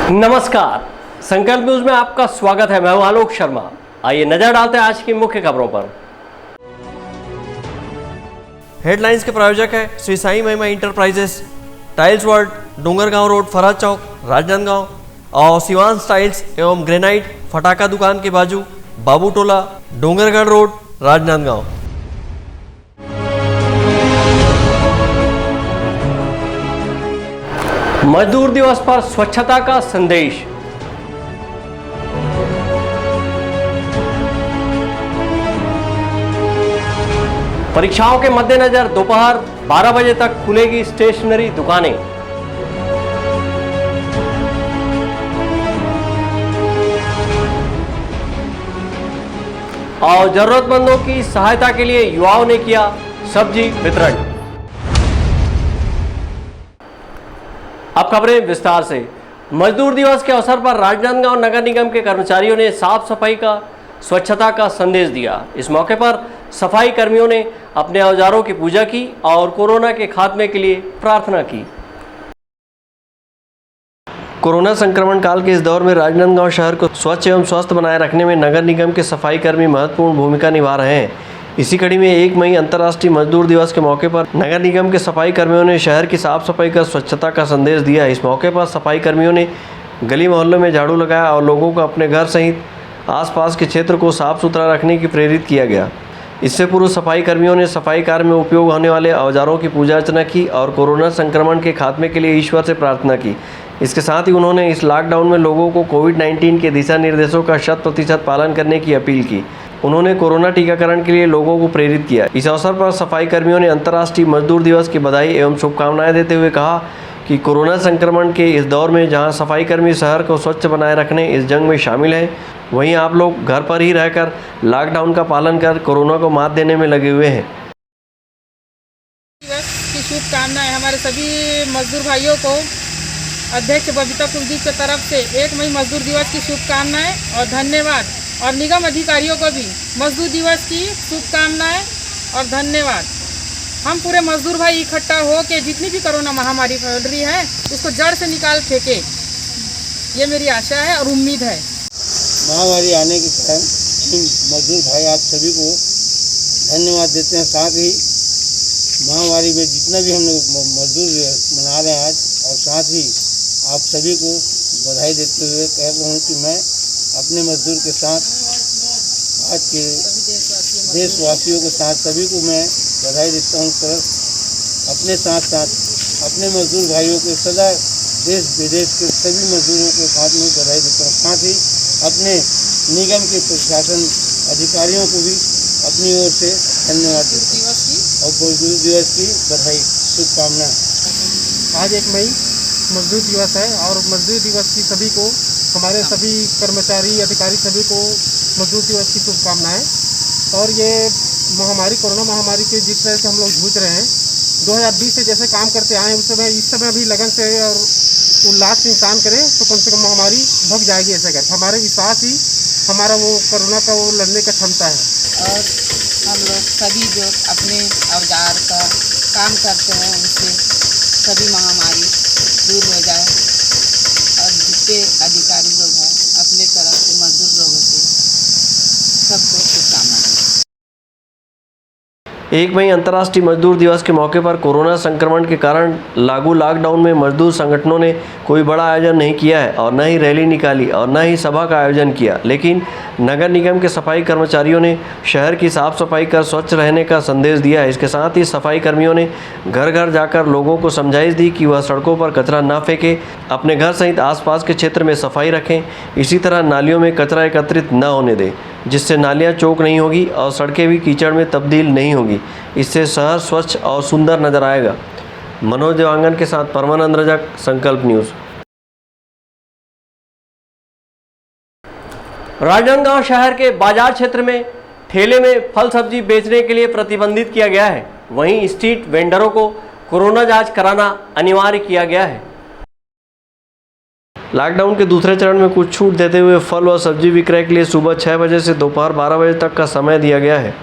नमस्कार, संकल्प न्यूज में आपका स्वागत है। मैं हूं आलोक शर्मा। आइए नजर डालते हैं आज की मुख्य खबरों पर। हेडलाइंस के प्रायोजक है Shri Sai Mahima enterprises, tiles world, Dongargaon road, Farhad chowk, Rajnandgaon और सिवान टाइल्स एवं ग्रेनाइट फटाका दुकान के बाजू, बाबू टोला, डोंगरगढ़ रोड, राजनांदगांव। मजदूर दिवस पर स्वच्छता का संदेश। परीक्षाओं के मद्देनजर दोपहर 12 बजे तक खुलेगी स्टेशनरी दुकानें। और जरूरतमंदों की सहायता के लिए युवाओं ने किया सब्जी वितरण। अब खबरें विस्तार से। मजदूर दिवस के अवसर पर राजनांदगांव नगर निगम के कर्मचारियों ने साफ सफाई का, स्वच्छता का संदेश दिया। इस मौके पर सफाई कर्मियों ने अपने औजारों की पूजा की और कोरोना के खात्मे के लिए प्रार्थना की। कोरोना संक्रमण काल के इस दौर में राजनांदगांव शहर को स्वच्छ एवं स्वस्थ बनाए रखने में नगर निगम के सफाई कर्मी महत्वपूर्ण भूमिका निभा रहे हैं। इसी कड़ी में 1 मई अंतर्राष्ट्रीय मजदूर दिवस के मौके पर नगर निगम के सफाई कर्मियों ने शहर की साफ सफाई कर स्वच्छता का संदेश दिया। इस मौके पर सफाई कर्मियों ने गली मोहल्लों में झाड़ू लगाया और लोगों को अपने घर सहित आसपास के क्षेत्र को साफ सुथरा रखने की प्रेरित किया गया। इससे पूर्व सफाई कर्मियों ने सफाई कार्य में उपयोग होने वाले औजारों की पूजा अर्चना की और कोरोना संक्रमण के खात्मे के लिए ईश्वर से प्रार्थना की। इसके साथ ही उन्होंने इस लॉकडाउन में लोगों को कोविड-19 के दिशा निर्देशों का 100% पालन करने की अपील की। उन्होंने कोरोना टीकाकरण के लिए लोगों को प्रेरित किया। इस अवसर पर सफाई कर्मियों ने अंतर्राष्ट्रीय मजदूर दिवस की बधाई एवं शुभकामनाएं देते हुए कहा कि कोरोना संक्रमण के इस दौर में जहां सफाई कर्मी शहर को स्वच्छ बनाए रखने इस जंग में शामिल हैं, वहीं आप लोग घर पर ही रहकर लॉकडाउन का पालन कर कोरोना को मात देने में लगे हुए हैं। की शुभकामनाएं हमारे सभी मजदूर भाइयों को अध्यक्ष बबीता कुलदीप की तरफ से 1 मई मजदूर दिवस की शुभकामनाएं और धन्यवाद। और निगम अधिकारियों को भी मजदूर दिवस की शुभकामनाएं और धन्यवाद। हम पूरे मजदूर भाई इकट्ठा हो के जितनी भी कोरोना महामारी फैल रही है उसको जड़ से निकाल फेंके, ये मेरी आशा है और उम्मीद है। महामारी आने के कारण मजदूर भाई आप सभी को धन्यवाद देते हैं। साथ ही महामारी में जितना भी हम लोग मजदूर मना रहे हैं आज, और साथ ही आप सभी को बधाई देते हुए कह रहा हूँ कि मैं अपने मजदूर के साथ आज के देशवासियों के साथ सभी को मैं बधाई देता हूँ। अपने साथ साथ अपने मजदूर भाइयों के सदा देश विदेश के सभी मजदूरों के साथ में बधाई देता हूँ। साथ ही अपने निगम के प्रशासन अधिकारियों को भी अपनी ओर से धन्यवाद देता हूँ और मजदूर दिवस की बधाई शुभकामना। आज 1 मई मजदूर दिवस है और मजदूर दिवस की सभी को, हमारे सभी कर्मचारी अधिकारी सभी को मजदूर दिवस की शुभकामनाएं। और ये महामारी, कोरोना महामारी के जिस तरह से हम लोग जूझ रहे हैं, 2020 से जैसे काम करते आए उस समय इस समय भी लगन से और उल्लास से इंसान करे तो कम से कम महामारी भग जाएगी। ऐसा कर हमारे विश्वास ही हमारा वो कोरोना का वो लड़ने का क्षमता है। और हम लोग सभी जो अपने औजार का काम करते हैं उनसे सभी महामारी दूर हो जाए और जितने अधिकारी लोग हैं अपने तरफ से मजदूर लोगों से सबको शुभकामनाएं। 1 मई अंतर्राष्ट्रीय मजदूर दिवस के मौके पर कोरोना संक्रमण के कारण लागू लॉकडाउन में मजदूर संगठनों ने कोई बड़ा आयोजन नहीं किया है और न ही रैली निकाली और न ही सभा का आयोजन किया। लेकिन नगर निगम के सफाई कर्मचारियों ने शहर की साफ सफाई कर स्वच्छ रहने का संदेश दिया। इसके साथ ही सफाई कर्मियों ने घर घर जाकर लोगों को समझाइश दी कि वह सड़कों पर कचरा न फेंके, अपने घर सहित आसपास के क्षेत्र में सफाई रखें। इसी तरह नालियों में कचरा एकत्रित न होने दें, जिससे नालियाँ चौक नहीं होगी और सड़कें भी कीचड़ में तब्दील नहीं होगी। इससे शहर स्वच्छ और सुंदर नजर आएगा। मनोज देवांगन के साथ परमानंद रजक, संकल्प न्यूज। राजनांदगांव शहर के बाजार क्षेत्र में ठेले में फल सब्जी बेचने के लिए प्रतिबंधित किया गया है। वहीं स्ट्रीट वेंडरों को कोरोना जांच कराना अनिवार्य किया गया है। लॉकडाउन के दूसरे चरण में कुछ छूट देते हुए फल व सब्जी विक्रय के लिए सुबह 6 बजे से दोपहर 12 बजे तक का समय दिया गया है।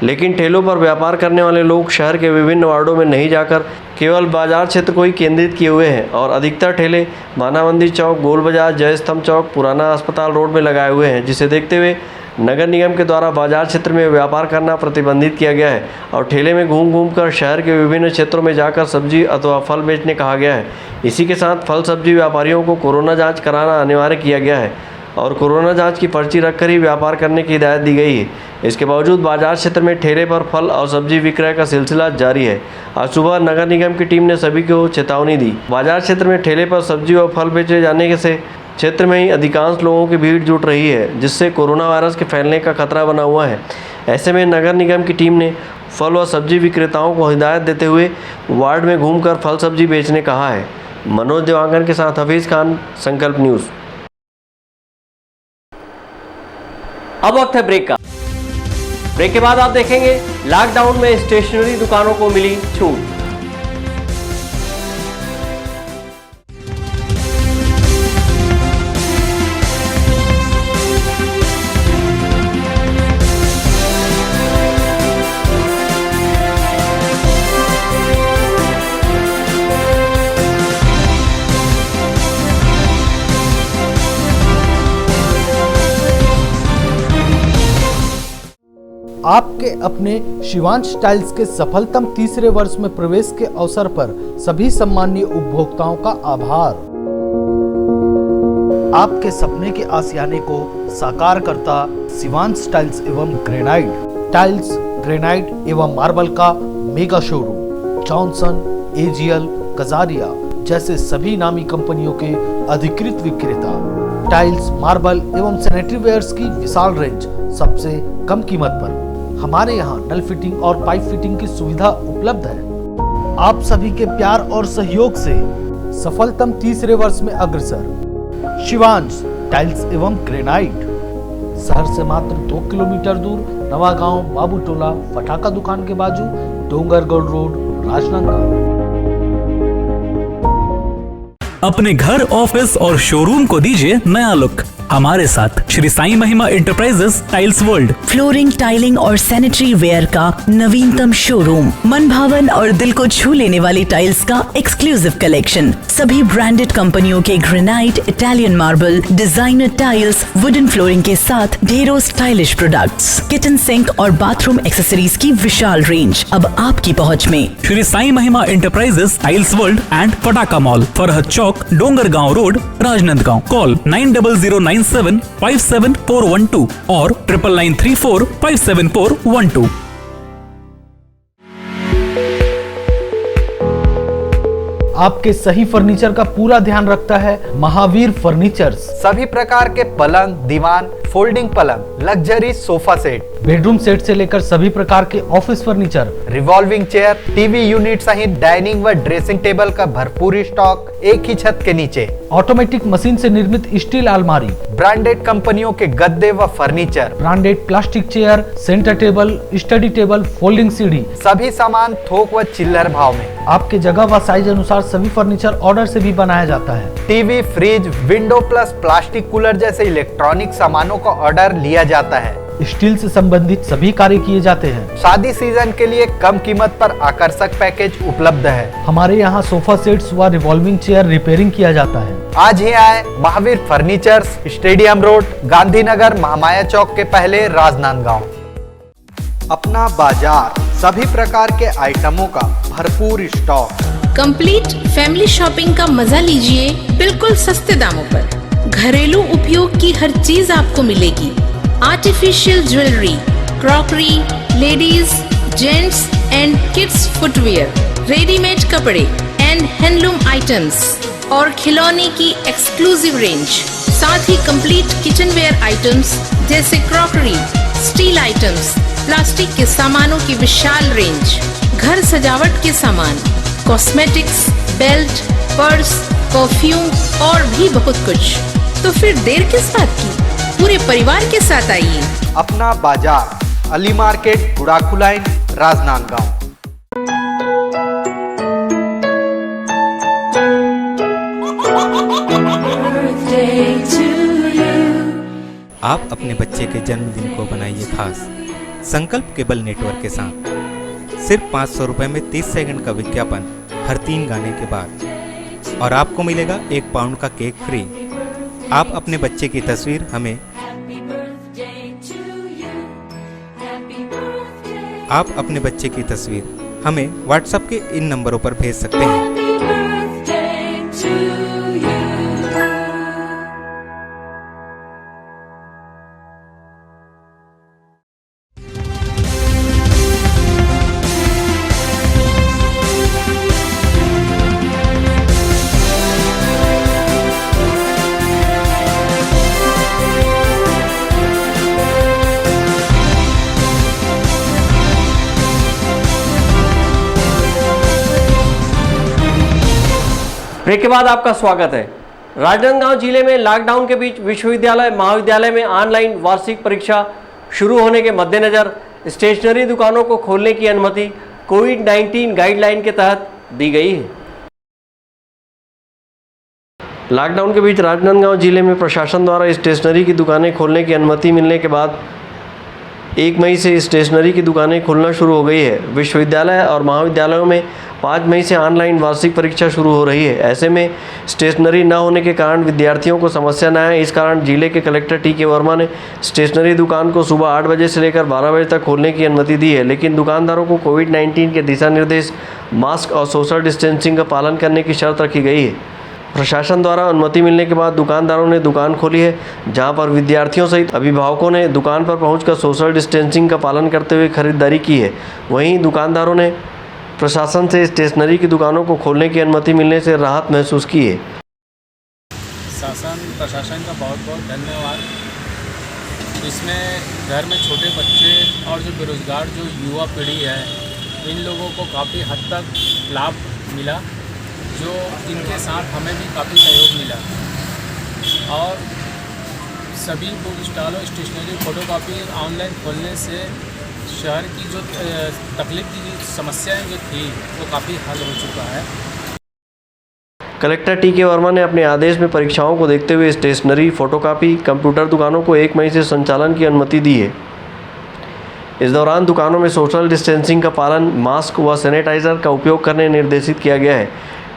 लेकिन ठेलों पर व्यापार करने वाले लोग शहर के विभिन्न वार्डों में नहीं जाकर केवल बाजार क्षेत्र को ही केंद्रित किए हुए हैं और अधिकतर ठेले माना मंदिर चौक, गोल बाजार, जय स्तंभ चौक, पुराना अस्पताल रोड में लगाए हुए हैं, जिसे देखते हुए नगर निगम के द्वारा बाजार क्षेत्र में व्यापार करना प्रतिबंधित किया गया है और ठेले में घूम घूम कर शहर के विभिन्न क्षेत्रों में जाकर सब्जी अथवा फल बेचने कहा गया है। इसी के साथ फल सब्जी व्यापारियों को कोरोना जांच कराना अनिवार्य किया गया है और कोरोना जांच की पर्ची रखकर ही व्यापार करने की हिदायत दी गई है। इसके बावजूद बाजार क्षेत्र में ठेले पर फल और सब्जी विक्रय का सिलसिला जारी है। आज सुबह नगर निगम की टीम ने सभी को चेतावनी दी। बाजार क्षेत्र में ठेले पर सब्जी और फल बेचे जाने से क्षेत्र में ही अधिकांश लोगों की भीड़ जुट रही है, जिससे कोरोना वायरस के फैलने का खतरा बना हुआ है। ऐसे में नगर निगम की टीम ने फल व सब्जी विक्रेताओं को हिदायत देते हुए वार्ड में घूमकर फल सब्जी बेचने कहा है। मनोज देवांगन के साथ हफीज़ खान, संकल्प न्यूज़। अब वक्त है ब्रेक का। ब्रेक के बाद आप देखेंगे लॉकडाउन में स्टेशनरी दुकानों को मिली छूट। आपके अपने शिवांश टाइल्स के सफलतम तीसरे वर्ष में प्रवेश के अवसर पर सभी सम्मानीय उपभोक्ताओं का आभार। आपके सपने के आशियाने को साकार करता शिवांश टाइल्स एवं ग्रेनाइट टाइल्स, ग्रेनाइट एवं मार्बल का mega showroom Johnson, AGL, Kajaria जैसे सभी नामी कंपनियों के अधिकृत विक्रेता। टाइल्स, मार्बल एवं सैनिटरी वेयर्स की विशाल रेंज सबसे कम कीमत पर। हमारे यहाँ नल फिटिंग और पाइप फिटिंग की सुविधा उपलब्ध है। आप सभी के प्यार और सहयोग से सफलतम तीसरे वर्ष में अग्रसर शिवांश टाइल्स एवं ग्रेनाइट, शहर से मात्र 2 किलोमीटर दूर, नवागांव बाबू टोला फटाका दुकान के बाजू, डोंगरगढ़ रोड, राजनांदगांव। अपने घर, ऑफिस और शोरूम को दीजिए नया लुक हमारे साथ श्री साईं महिमा enterprises tiles world. Flooring, tiling और सैनिटरी वेयर का नवीनतम शोरूम, मन भावन और दिल को छू लेने वाली टाइल्स का एक्सक्लूसिव कलेक्शन, सभी ब्रांडेड कंपनियों के granite, Italian marble, designer tiles, wooden flooring के साथ ढेरों स्टाइलिश प्रोडक्ट्स, किचन सिंक और बाथरूम एक्सेसरीज की विशाल रेंज अब आपकी पहुंच में। श्री साईं महिमा एंटरप्राइजेस टाइल्स वर्ल्ड एंड फटाका मॉल, फरहद चौक, डोंगरगांव रोड, राजनांदगांव। कॉल 9009975412 और 9994574412। आपके सही फर्नीचर का पूरा ध्यान रखता है महावीर फर्नीचर्स। सभी प्रकार के पलंग, दीवान, फोल्डिंग पलंग, luxury sofa set, bedroom set से लेकर सभी प्रकार के office furniture, revolving chair, TV unit सहित डाइनिंग व ड्रेसिंग टेबल का भरपूर स्टॉक एक ही छत के नीचे। ऑटोमेटिक मशीन से निर्मित स्टील अलमारी, ब्रांडेड कंपनियों के गद्दे व furniture, branded plastic chair, centre table, study table, folding सीढ़ी, सभी सामान थोक व चिल्लर भाव में। आपके जगह व साइज अनुसार सभी फर्नीचर ऑर्डर से भी बनाया जाता है। TV, fridge, window plus plastic cooler जैसे इलेक्ट्रॉनिक सामानों का ऑर्डर लिया जाता है। स्टील से संबंधित सभी कार्य किए जाते हैं। शादी सीजन के लिए कम कीमत पर आकर्षक पैकेज उपलब्ध है। हमारे यहाँ सोफा सेट्स व रिवॉल्विंग चेयर रिपेयरिंग किया जाता है। आज ही आए Mahavir furnitures, stadium road, Gandhinagar, Mahamaya chowk के पहले, राजनांदगांव। अपना बाजार, सभी प्रकार के आइटमों का भरपूर स्टॉक। कंप्लीट फैमिली शॉपिंग का मजा लीजिए बिल्कुल सस्ते दामों पर। घरेलू उपयोग की हर चीज आपको मिलेगी। Artificial jewellery, crockery, ladies, gents and kids footwear, readymade कपड़े एंड हैंडलूम आइटम्स और खिलौने की एक्सक्लूसिव रेंज, साथ ही कंप्लीट किचनवेयर आइटम्स जैसे क्रॉकरी, स्टील आइटम्स, प्लास्टिक के सामानों की विशाल रेंज, घर सजावट के सामान, कॉस्मेटिक्स, बेल्ट, पर्स, परफ्यूम और भी बहुत कुछ। तो फिर देर किस बात की, पूरे परिवार के साथ आइए। अपना बाजार, अली मार्केट, गुड़ाखू लाइन, राजनांदगांव। आप अपने बच्चे के जन्मदिन को बनाइए खास संकल्प केबल नेटवर्क के साथ। सिर्फ 500 रुपए में 30 सेकंड का विज्ञापन हर 3 गाने के बाद, और आपको मिलेगा 1 पाउंड का केक फ्री। आप अपने बच्चे की तस्वीर हमें व्हाट्सएप के इन नंबरों पर भेज सकते हैं। ब्रेक के बाद आपका स्वागत है। राजनांदगांव जिले में लॉकडाउन के बीच विश्वविद्यालय महाविद्यालय में ऑनलाइन वार्षिक परीक्षा शुरू होने के मद्देनजर स्टेशनरी दुकानों को खोलने की अनुमति कोविड-19 गाइडलाइन के तहत दी गई है। लॉकडाउन के बीच राजनांदगांव जिले में प्रशासन द्वारा स्टेशनरी की दुकानें खोलने की अनुमति मिलने के बाद 1 मई से स्टेशनरी की दुकानें खुलना शुरू हो गई है। विश्वविद्यालय और महाविद्यालयों में 5 मई से ऑनलाइन वार्षिक परीक्षा शुरू हो रही है। ऐसे में स्टेशनरी न होने के कारण विद्यार्थियों को समस्या न आए, इस कारण जिले के कलेक्टर टी के वर्मा ने स्टेशनरी दुकान को सुबह 8 बजे से लेकर 12 बजे तक खोलने की अनुमति दी है। लेकिन दुकानदारों को कोविड-19 के दिशा निर्देश, मास्क और सोशल डिस्टेंसिंग का पालन करने की शर्त रखी गई है। प्रशासन द्वारा अनुमति मिलने के बाद दुकानदारों ने दुकान खोली है, जहां पर विद्यार्थियों सहित अभिभावकों ने दुकान पर पहुंचकर सोशल डिस्टेंसिंग का पालन करते हुए खरीदारी की है। वहीं दुकानदारों ने प्रशासन से स्टेशनरी की दुकानों को खोलने की अनुमति मिलने से राहत महसूस की है। प्रशासन का बहुत बहुत धन्यवाद। इसमें घर में छोटे बच्चे और जो बेरोजगार जो युवा पीढ़ी है, इन लोगों को काफ़ी हद तक लाभ मिला, जो इनके साथ हमें भी काफ़ी सहयोग मिला। और सभी बुक स्टॉलों, स्टेशनरी, फोटोकॉपी ऑनलाइन खोलने से शहर की जो तकलीफ की समस्याएं जो थी वो काफ़ी हल हो चुका है। कलेक्टर टी के वर्मा ने अपने आदेश में परीक्षाओं को देखते हुए स्टेशनरी, फोटोकॉपी, कंप्यूटर दुकानों को 1 मई से संचालन की अनुमति दी है। इस दौरान दुकानों में सोशल डिस्टेंसिंग का पालन, मास्क व सैनिटाइजर का उपयोग करने निर्देशित किया गया है।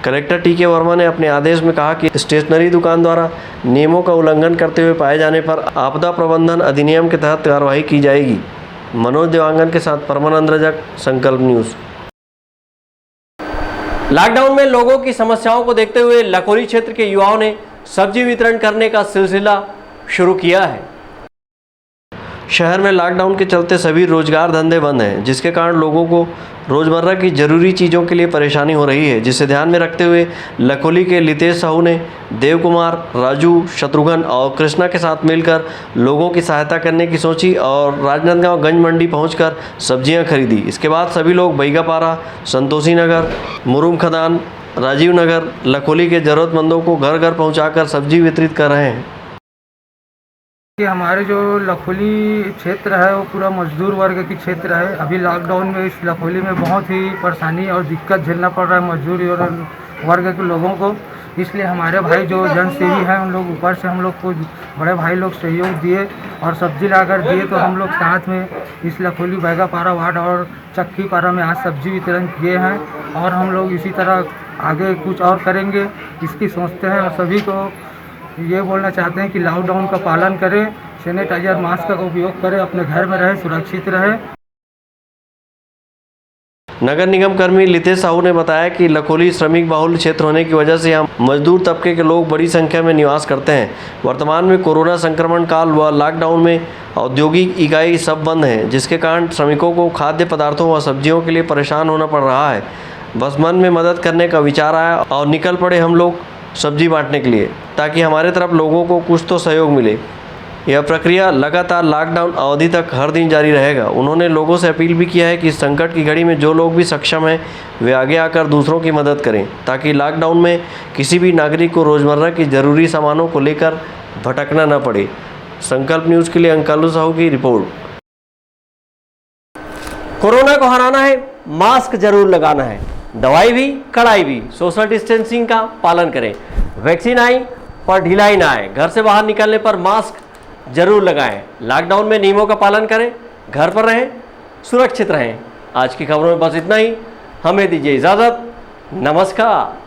कलेक्टर टी के वर्मा ने अपने आदेश में कहा कि स्टेशनरी दुकान द्वारा नियमों का उल्लंघन करते हुए पाए जाने पर आपदा प्रबंधन अधिनियम के तहत कार्रवाई की जाएगी। मनोज देवांगन के साथ परमानंद रजक, संकल्प न्यूज़। लॉकडाउन में लोगों की समस्याओं को देखते हुए लखोली क्षेत्र के युवाओं ने सब्जी वितरण करने का सिलसिला शुरू किया है। शहर में लॉकडाउन के चलते सभी रोजगार धंधे बंद हैं, जिसके कारण लोगों को रोजमर्रा की जरूरी चीज़ों के लिए परेशानी हो रही है। जिसे ध्यान में रखते हुए लखोली के लितेश साहू ने देव कुमार, राजू, शत्रुघ्न और कृष्णा के साथ मिलकर लोगों की सहायता करने की सोची और राजनांदगांव गंज मंडी पहुंचकर सब्जियां खरीदी। इसके बाद सभी लोग बैगापारा, संतोषी नगर, मुरुम खदान, राजीव नगर, लखोली के ज़रूरतमंदों को घर घर पहुँचाकर सब्जी वितरित कर रहे हैं। कि हमारे जो लखोली क्षेत्र है वो पूरा मजदूर वर्ग की क्षेत्र है। अभी लॉकडाउन में इस लखोली में बहुत ही परेशानी और दिक्कत झेलना पड़ रहा है मजदूर और वर्ग के लोगों को। इसलिए हमारे भाई जो जनसेवी हैं उन लोग ऊपर से हम लोग को बड़े भाई लोग सहयोग दिए और सब्जी लाकर दिए, तो हम लोग साथ में इस लखोली बैगापारा वार्ड और चक्की पारा में आज सब्जी वितरण किए हैं और हम लोग इसी तरह आगे कुछ और करेंगे, इसकी सोचते हैं। और सभी को ये बोलना चाहते हैं कि लॉकडाउन का पालन करें, सैनिटाइजर, मास्क का उपयोग करें, अपने घर में रहें, सुरक्षित रहें। नगर निगम कर्मी लितेश साहू ने बताया कि लखोली श्रमिक बाहुल क्षेत्र होने की वजह से यहाँ मजदूर तबके के लोग बड़ी संख्या में निवास करते हैं। वर्तमान में कोरोना संक्रमण काल व लॉकडाउन में औद्योगिक इकाई सब बंद हैं, जिसके कारण श्रमिकों को खाद्य पदार्थों व सब्जियों के लिए परेशान होना पड़ रहा है। बस मन में मदद करने का विचार आया और निकल पड़े हम लोग सब्जी बांटने के लिए, ताकि हमारे तरफ लोगों को कुछ तो सहयोग मिले। यह प्रक्रिया लगातार लॉकडाउन अवधि तक हर दिन जारी रहेगा। उन्होंने लोगों से अपील भी किया है कि इस संकट की घड़ी में जो लोग भी सक्षम हैं वे आगे आकर दूसरों की मदद करें, ताकि लॉकडाउन में किसी भी नागरिक को रोज़मर्रा की ज़रूरी सामानों को लेकर भटकना न पड़े। संकल्प न्यूज़ के लिए अंकालू साहू की रिपोर्ट। कोरोना को हराना है, मास्क जरूर लगाना है, दवाई भी कड़ाई भी, सोशल डिस्टेंसिंग का पालन करें। वैक्सीन आई पर ढिलाई ना आए, घर से बाहर निकलने पर मास्क जरूर लगाएं। लॉकडाउन में नियमों का पालन करें, घर पर रहें, सुरक्षित रहें। आज की खबरों में बस इतना ही। हमें दीजिए इजाज़त। नमस्कार।